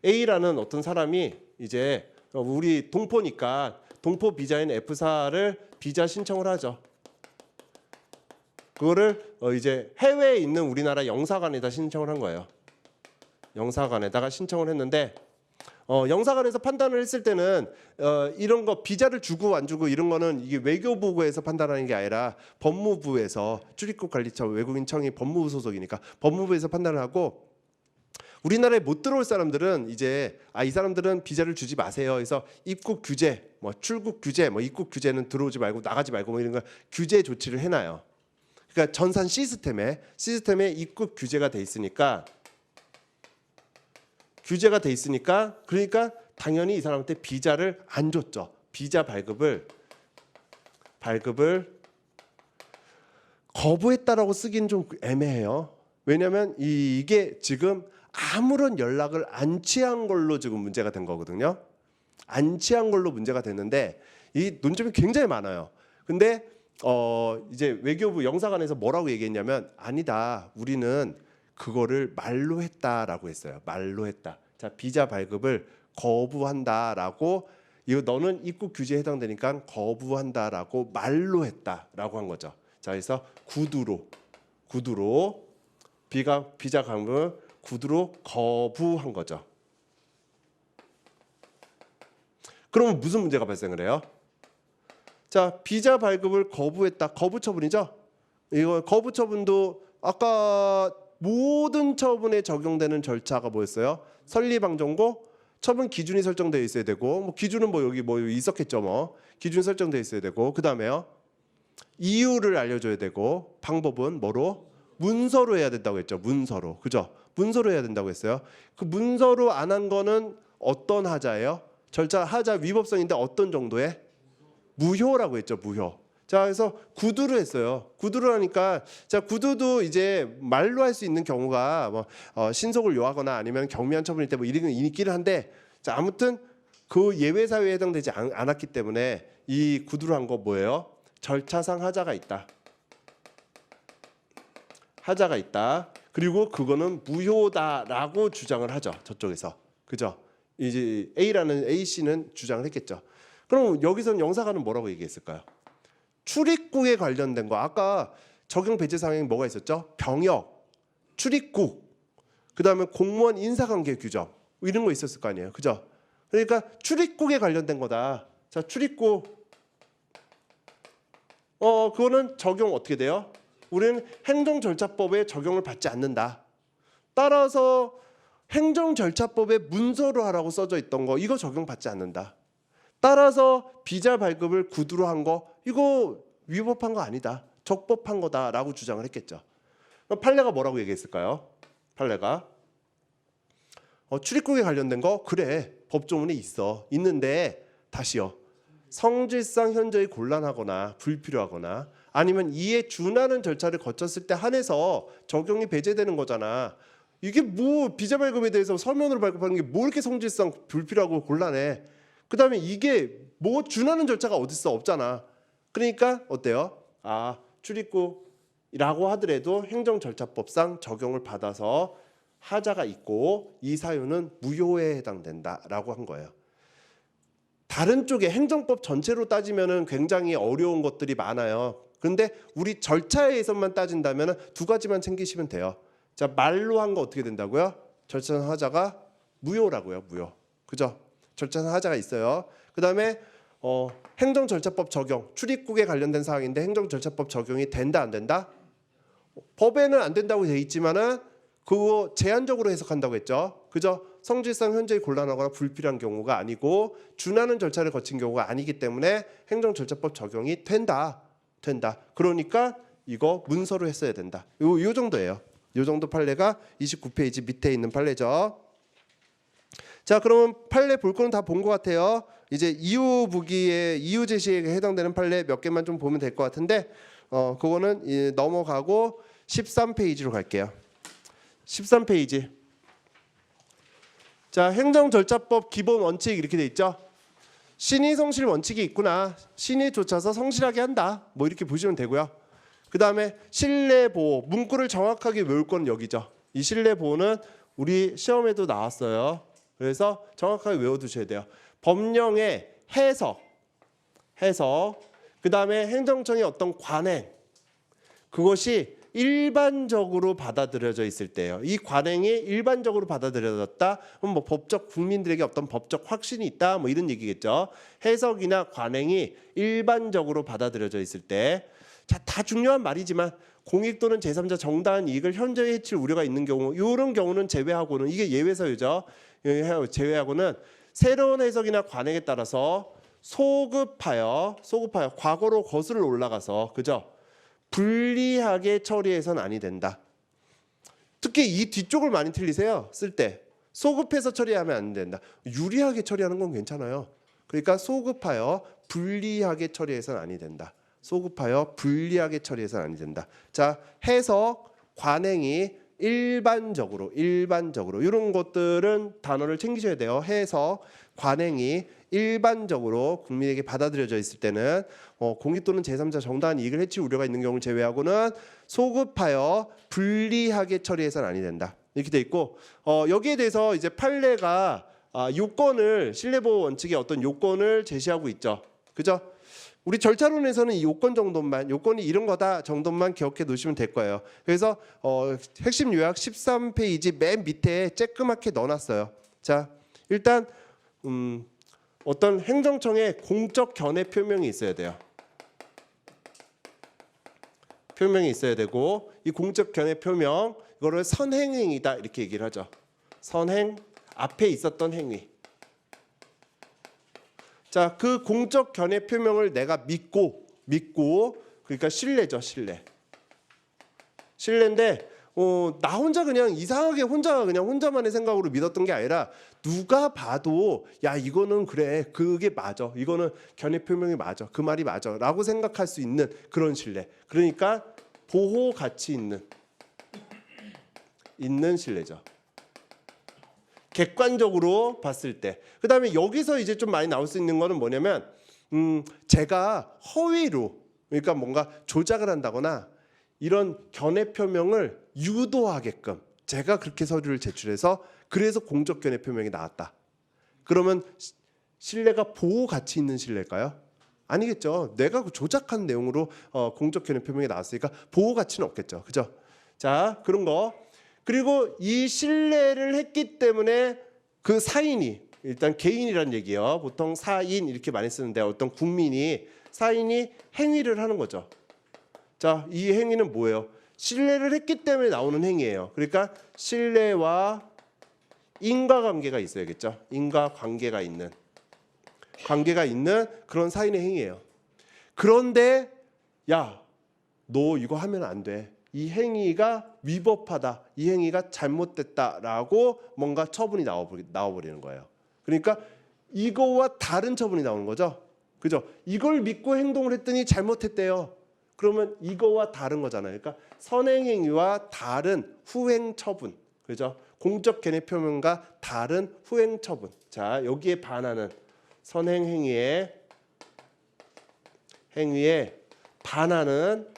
A라는 어떤 사람이 이제 우리 동포니까 동포 비자인 F사를 비자 신청을 하죠. 그거를 이제 해외에 있는 우리나라 영사관에다 신청을 한 거예요. 영사관에다가 신청을 했는데 영사관에서 판단을 했을 때는 이런 거 비자를 주고 안 주고 이런 거는 이게 외교부에서 판단하는 게 아니라 법무부에서 출입국 관리처 외국인청이 법무부 소속이니까 법무부에서 판단을 하고 우리나라에 못 들어올 사람들은 이제 이 사람들은 비자를 주지 마세요. 그래서 입국 규제, 뭐 출국 규제, 뭐 입국 규제는 들어오지 말고 나가지 말고 뭐 이런 거 규제 조치를 해놔요. 그러니까 전산 시스템에 입국 규제가 돼 있으니까 그러니까 당연히 이 사람한테 비자를 안 줬죠. 비자 발급을 거부했다라고 쓰기는 좀 애매해요. 왜냐하면 이게 지금 아무런 연락을 안 취한 걸로 지금 문제가 된 거거든요. 안 취한 걸로 문제가 됐는데 이 논점이 굉장히 많아요. 근데 이제 외교부 영사관에서 뭐라고 얘기했냐면 아니다. 우리는 그거를 말로 했다라고 했어요. 말로 했다. 자, 비자 발급을 거부한다라고 이거 너는 입국 규제에 해당되니까 거부한다라고 말로 했다라고 한 거죠. 자, 그래서 구두로 비자 발급을 구두로 거부한 거죠. 그러면 무슨 문제가 발생을 해요? 자, 비자 발급을 거부했다. 거부 처분이죠. 이거 거부 처분도 아까 모든 처분에 적용되는 절차가 뭐였어요? 설리방정고 처분 기준이 설정되어 있어야 되고 뭐 기준은 뭐 여기 뭐 있었겠죠. 뭐 기준 설정되어 있어야 되고 그다음에요. 이유를 알려줘야 되고 방법은 뭐로? 문서로 해야 된다고 했죠. 문서로. 그죠? 문서로 해야 된다고 했어요. 그 문서로 안 한 거는 어떤 하자예요? 절차 하자 위법성인데 어떤 정도의? 무효라고 했죠. 무효. 자, 그래서 구두를 했어요. 구두를 하니까 자, 구두도 이제 말로 할 수 있는 경우가 뭐 신속을 요하거나 아니면 경미한 처분일 때 뭐 이런 게 있기는 한데 자, 아무튼 그 예외 사유에 해당되지 않았기 때문에 이 구두를 한 거 뭐예요? 절차상 하자가 있다. 하자가 있다. 그리고 그거는 무효다라고 주장을 하죠. 저쪽에서. 그죠? 이제 A 씨는 주장을 했겠죠. 그럼 여기서는 영사관은 뭐라고 얘기했을까요? 출입국에 관련된 거. 아까 적용 배제 사항에 뭐가 있었죠? 병역, 출입국, 그다음에 공무원 인사관계 규정 이런 거 있었을 거 아니에요. 그죠? 그러니까 출입국에 관련된 거다. 자, 출입국 그거는 적용 어떻게 돼요? 우리는 행정절차법에 적용을 받지 않는다. 따라서 행정절차법에 문서로 하라고 써져 있던 거 이거 적용받지 않는다. 따라서 비자 발급을 구두로 한 거 이거 위법한 거 아니다. 적법한 거다라고 주장을 했겠죠. 그럼 판례가 뭐라고 얘기했을까요? 판례가 출입국에 관련된 거 그래 법조문에 있는데 다시요. 성질상 현저히 곤란하거나 불필요하거나 아니면 이에 준하는 절차를 거쳤을 때 한해서 적용이 배제되는 거잖아. 이게 뭐 비자 발급에 대해서 서면으로 발급하는 게 뭐 이렇게 성질상 불필요하고 곤란해. 그다음에 이게 뭐 준하는 절차가 어딨어? 없잖아. 그러니까 어때요? 출입국이라고 하더라도 행정절차법상 적용을 받아서 하자가 있고 이 사유는 무효에 해당된다라고 한 거예요. 다른 쪽에 행정법 전체로 따지면은 굉장히 어려운 것들이 많아요. 그런데 우리 절차에서만 따진다면 두 가지만 챙기시면 돼요. 자, 말로 한 거 어떻게 된다고요? 절차상 하자가 무효라고요. 무효. 그죠? 절차상 하자가 있어요. 그다음에 행정절차법 적용, 출입국에 관련된 사항인데 행정절차법 적용이 된다 안 된다? 법에는 안 된다고 돼 있지만은 그거 제한적으로 해석한다고 했죠. 그죠? 성질상 현저히 곤란하거나 불필요한 경우가 아니고 준하는 절차를 거친 경우가 아니기 때문에 행정절차법 적용이 된다. 그러니까 이거 문서로 했어야 된다. 요 정도예요. 요 정도 판례가 29페이지 밑에 있는 판례죠. 자, 그러면 판례 볼 거는 다 본 것 같아요. 이제 이유 부기의 이유 제시에 해당되는 판례 몇 개만 좀 보면 될 것 같은데 그거는 넘어가고 13페이지로 갈게요. 13페이지. 자, 행정절차법 기본 원칙 이렇게 돼 있죠. 신의 성실 원칙이 있구나. 신의 쫓아서 성실하게 한다. 뭐 이렇게 보시면 되고요. 그 다음에 신뢰 보호. 문구를 정확하게 외울 건 여기죠. 이 신뢰 보호는 우리 시험에도 나왔어요. 그래서 정확하게 외워두셔야 돼요. 법령의 해석, 그 다음에 행정청의 어떤 관행, 그것이 일반적으로 받아들여져 있을 때예요. 이 관행이 일반적으로 받아들여졌다. 그럼 뭐 법적 국민들에게 어떤 법적 확신이 있다. 뭐 이런 얘기겠죠. 해석이나 관행이 일반적으로 받아들여져 있을 때, 자, 다 중요한 말이지만 공익 또는 제3자 정당한 이익을 현저히 해칠 우려가 있는 경우, 이런 경우는 제외하고는 이게 예외 사유죠. 제외하고는 새로운 해석이나 관행에 따라서 소급하여 과거로 거슬러 올라가서 그죠? 불리하게 처리해서는 아니 된다. 특히 이 뒤쪽을 많이 틀리세요. 쓸 때 소급해서 처리하면 안 된다. 유리하게 처리하는 건 괜찮아요. 그러니까 소급하여 불리하게 처리해서는 아니 된다. 소급하여 불리하게 처리해서는 아니 된다. 자, 해석, 관행이 일반적으로 이런 것들은 단어를 챙기셔야 돼요. 해석, 관행이 일반적으로 국민에게 받아들여져 있을 때는 공익 또는 제3자 정당한 이익을 해칠 우려가 있는 경우를 제외하고는 소급하여 불리하게 처리해서는 아니 된다. 이렇게 돼 있고 여기에 대해서 이제 판례가 요건을 신뢰보호 원칙의 어떤 요건을 제시하고 있죠. 그죠? 우리 절차론에서는 이 요건 정도만, 요건이 이런 거다 정도만 기억해 놓으시면 될 거예요. 그래서 핵심 요약 13페이지 맨 밑에 쬐끄맣게 넣어놨어요. 자, 일단 어떤 행정청의 공적 견해 표명이 있어야 돼요. 표명이 있어야 되고, 이 공적 견해 표명 이거를 선행행위다 이렇게 얘기를 하죠. 선행, 앞에 있었던 행위. 자, 그 공적 견해 표명을 내가 믿고 그러니까 신뢰죠. 신뢰인데 나 혼자 그냥 이상하게 혼자만의 생각으로 믿었던 게 아니라 누가 봐도 야, 이거는 그래, 그게 맞아, 이거는 견해 표명이 맞아, 그 말이 맞아 라고 생각할 수 있는 그런 신뢰. 그러니까 보호 가치 있는 신뢰죠. 객관적으로 봤을 때. 그 다음에 여기서 이제 좀 많이 나올 수 있는 거는 뭐냐면 제가 허위로, 그러니까 뭔가 조작을 한다거나 이런 견해 표명을 유도하게끔 제가 그렇게 서류를 제출해서 그래서 공적 견해 표명이 나왔다. 그러면 신뢰가 보호 가치 있는 신뢰일까요? 아니겠죠. 내가 조작한 내용으로 공적 견해 표명이 나왔으니까 보호 가치는 없겠죠. 그죠? 자, 그런 거. 그리고 이 신뢰를 했기 때문에 그 사인이, 일단 개인이란 얘기예요. 보통 사인 이렇게 많이 쓰는데 어떤 국민이, 사인이 행위를 하는 거죠. 자, 이 행위는 뭐예요? 신뢰를 했기 때문에 나오는 행위예요. 그러니까 신뢰와 인과관계가 있어야겠죠. 인과관계가 있는 그런 사인의 행위예요. 그런데 야, 너 이거 하면 안 돼. 이 행위가 위법하다, 이 행위가 잘못됐다라고 뭔가 처분이 나와버리는 거예요. 그러니까 이거와 다른 처분이 나오는 거죠. 그죠? 이걸 믿고 행동을 했더니 잘못했대요. 그러면 이거와 다른 거잖아요. 그러니까 선행행위와 다른 후행 처분. 그죠? 공적 견해 표명과 다른 후행 처분. 자, 여기에 반하는 선행행위에 반하는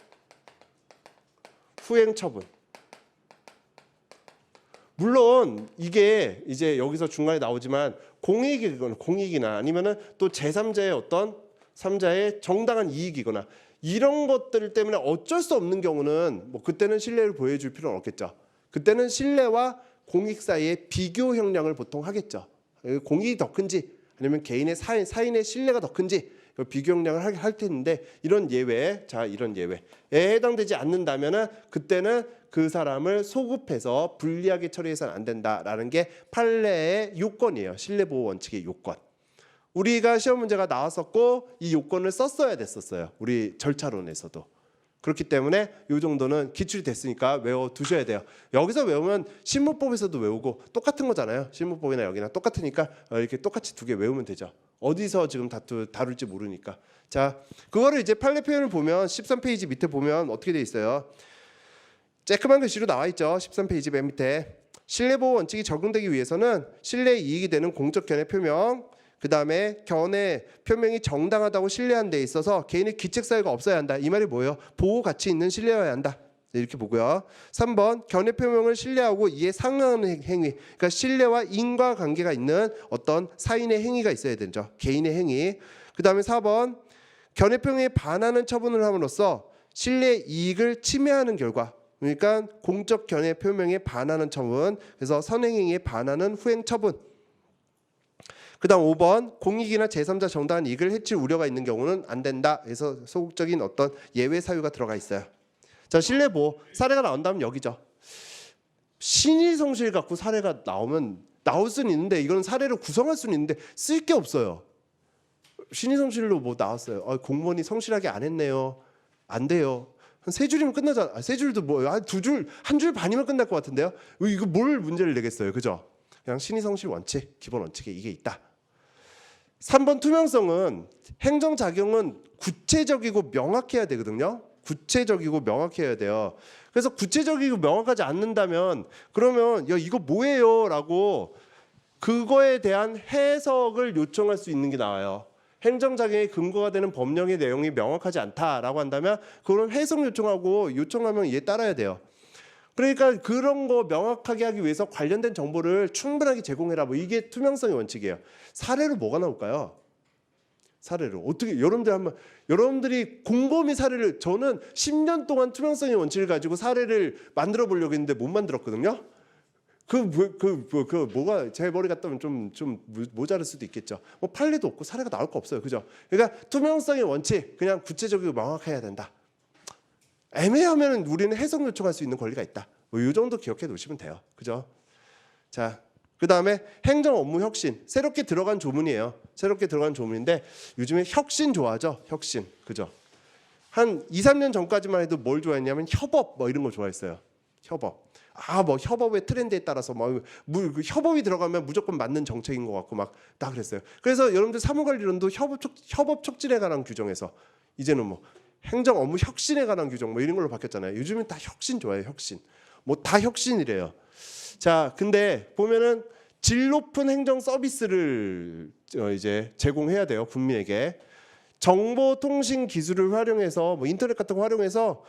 후행 처분. 물론 이게 이제 여기서 중간에 나오지만 공익이나 아니면은 또 제3자의 어떤 3자의 정당한 이익이거나 이런 것들 때문에 어쩔 수 없는 경우는 뭐 그때는 신뢰를 보여줄 필요는 없겠죠. 그때는 신뢰와 공익 사이의 비교 형량을 보통 하겠죠. 공익이 더 큰지 아니면 개인의 사인의 신뢰가 더 큰지 비교 역량을 할 텐데 이런 예외, 자 이런 예외에 해당되지 않는다면은 그때는 그 사람을 소급해서 불리하게 처리해서는 안 된다라는 게 판례의 요건이에요. 신뢰보호 원칙의 요건. 우리가 시험 문제가 나왔었고 이 요건을 썼어야 됐었어요. 우리 절차론에서도. 그렇기 때문에 이 정도는 기출이 됐으니까 외워두셔야 돼요. 여기서 외우면 신문법에서도 외우고 똑같은 거잖아요. 신문법이나 여기나 똑같으니까 이렇게 똑같이 두 개 외우면 되죠. 어디서 지금 다룰지 모르니까. 자, 그거를 이제 판례 표현을 보면 13페이지 밑에 보면 어떻게 돼 있어요. 쬐끄만 글씨로 나와 있죠. 13페이지 맨 밑에. 신뢰보호 원칙이 적용되기 위해서는 신뢰에 이익이 되는 공적 견해 표명, 그 다음에 견해 표명이 정당하다고 신뢰한 데 있어서 개인의 기책 사유가 없어야 한다. 이 말이 뭐예요? 보호 가치 있는 신뢰여야 한다. 이렇게 보고요. 3번 견해 표명을 신뢰하고 이에 상응하는 행위. 그러니까 신뢰와 인과관계가 있는 어떤 사인의 행위가 있어야 되죠. 개인의 행위. 그 다음에 4번 견해 표명에 반하는 처분을 함으로써 신뢰 이익을 침해하는 결과. 그러니까 공적 견해 표명에 반하는 처분. 그래서 선행행위에 반하는 후행 처분. 그 다음 5번 공익이나 제3자 정당한 이익을 해칠 우려가 있는 경우는 안 된다. 그래서 소극적인 어떤 예외 사유가 들어가 있어요. 자, 신뢰보호 사례가 나온다면 여기죠. 신의성실 갖고 사례가 나올 수는 있는데 이건 사례를 구성할 수는 있는데 쓸 게 없어요. 신의성실로 뭐 나왔어요. 공무원이 성실하게 안 했네요. 안 돼요. 한 3줄이면 끝나잖아. 3줄도 뭐 한 2줄, 1줄 반이면 끝날 것 같은데요. 이거 뭘 문제를 내겠어요. 그죠? 그냥 신의성실 원칙, 기본 원칙에 이게 있다. 3번 투명성은 행정작용은 구체적이고 명확해야 되거든요. 구체적이고 명확해야 돼요. 그래서 구체적이고 명확하지 않는다면 그러면 야 이거 뭐예요? 라고 그거에 대한 해석을 요청할 수 있는 게 나와요. 행정작용의 근거가 되는 법령의 내용이 명확하지 않다라고 한다면 그런 해석 요청하면 얘 따라야 돼요. 그러니까 그런 거 명확하게 하기 위해서 관련된 정보를 충분하게 제공해라. 뭐 이게 투명성의 원칙이에요. 사례로 뭐가 나올까요? 사례로 어떻게 여러분들이 곰곰이 사례를 저는 10년 동안 투명성의 원칙을 가지고 사례를 만들어 보려고 했는데 못 만들었거든요. 뭐가 제 머리 같다면 좀 모자랄 수도 있겠죠. 뭐 판례도 없고 사례가 나올 거 없어요. 그죠? 그러니까 투명성의 원칙 그냥 구체적이고 명확해야 된다. 애매하면 우리는 해석 요청할 수 있는 권리가 있다. 뭐 이 정도 기억해 놓으시면 돼요. 그죠? 자, 그 다음에 행정 업무 혁신. 새롭게 들어간 조문이에요. 새롭게 들어간 조문인데 요즘에 혁신 좋아하죠? 혁신. 그죠? 한 2, 3년 전까지만 해도 뭘 좋아했냐면 협업 뭐 이런 거 좋아했어요. 협업. 뭐 협업의 트렌드에 따라서 그 협업이 들어가면 무조건 맞는 정책인 것 같고 막 다 그랬어요. 그래서 여러분들 사무관리론도 협업 촉진에 관한 규정에서 이제는 뭐 행정 업무 혁신에 관한 규정 뭐 이런 걸로 바뀌었잖아요. 요즘은 다 혁신 좋아해요. 혁신. 뭐 다 혁신이래요. 자, 근데 보면은 질 높은 행정 서비스를 이제 제공해야 돼요. 국민에게. 정보통신 기술을 활용해서 뭐 인터넷 같은 거 활용해서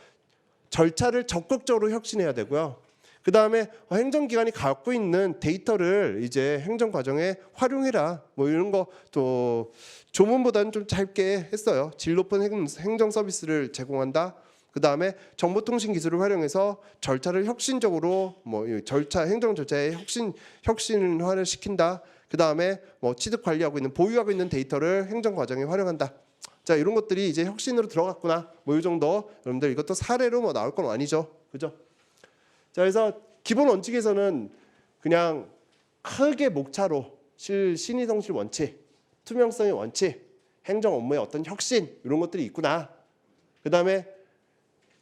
절차를 적극적으로 혁신해야 되고요. 그 다음에 행정기관이 갖고 있는 데이터를 이제 행정 과정에 활용해라. 뭐 이런 거 또 조문보다는 좀 짧게 했어요. 질 높은 행정 서비스를 제공한다. 그 다음에 정보통신 기술을 활용해서 절차를 혁신적으로 뭐 행정 절차의 혁신화를 시킨다. 그 다음에 뭐 취득 관리하고 있는 보유하고 있는 데이터를 행정 과정에 활용한다. 자, 이런 것들이 이제 혁신으로 들어갔구나. 뭐 이 정도. 여러분들 이것도 사례로 뭐 나올 건 아니죠. 그죠? 자, 그래서 기본 원칙에서는 그냥 크게 목차로 신의성실 원칙, 투명성의 원칙, 행정 업무의 어떤 혁신 이런 것들이 있구나. 그 다음에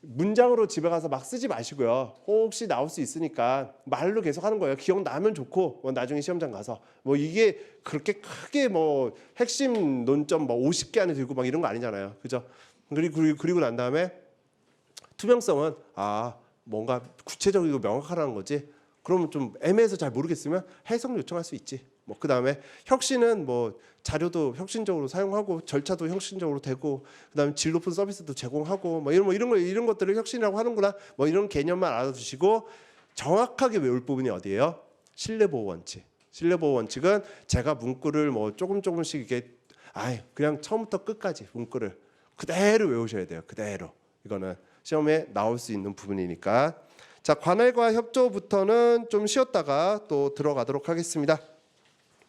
문장으로 집에 가서 막 쓰지 마시고요. 혹시 나올 수 있으니까 말로 계속 하는 거예요. 기억나면 좋고 뭐 나중에 시험장 가서 뭐 이게 그렇게 크게 뭐 핵심 논점 뭐 50개 안에 들고 막 이런 거 아니잖아요. 그죠? 그리고 난 다음에 투명성은 뭔가 구체적이고 명확하라는 거지. 그러면 좀 애매해서 잘 모르겠으면 해석 요청할 수 있지. 뭐 그다음에 혁신은 뭐 자료도 혁신적으로 사용하고 절차도 혁신적으로 되고 그다음에 질 높은 서비스도 제공하고 뭐 이런 것들을 혁신이라고 하는구나. 뭐 이런 개념만 알아두시고 정확하게 외울 부분이 어디예요? 신뢰보호 원칙. 신뢰보호 원칙은 제가 문구를 뭐 조금씩 이게 그냥 처음부터 끝까지 문구를 그대로 외우셔야 돼요. 그대로. 이거는 시험에 나올 수 있는 부분이니까. 자, 관할과 협조부터는 좀 쉬었다가 또 들어가도록 하겠습니다.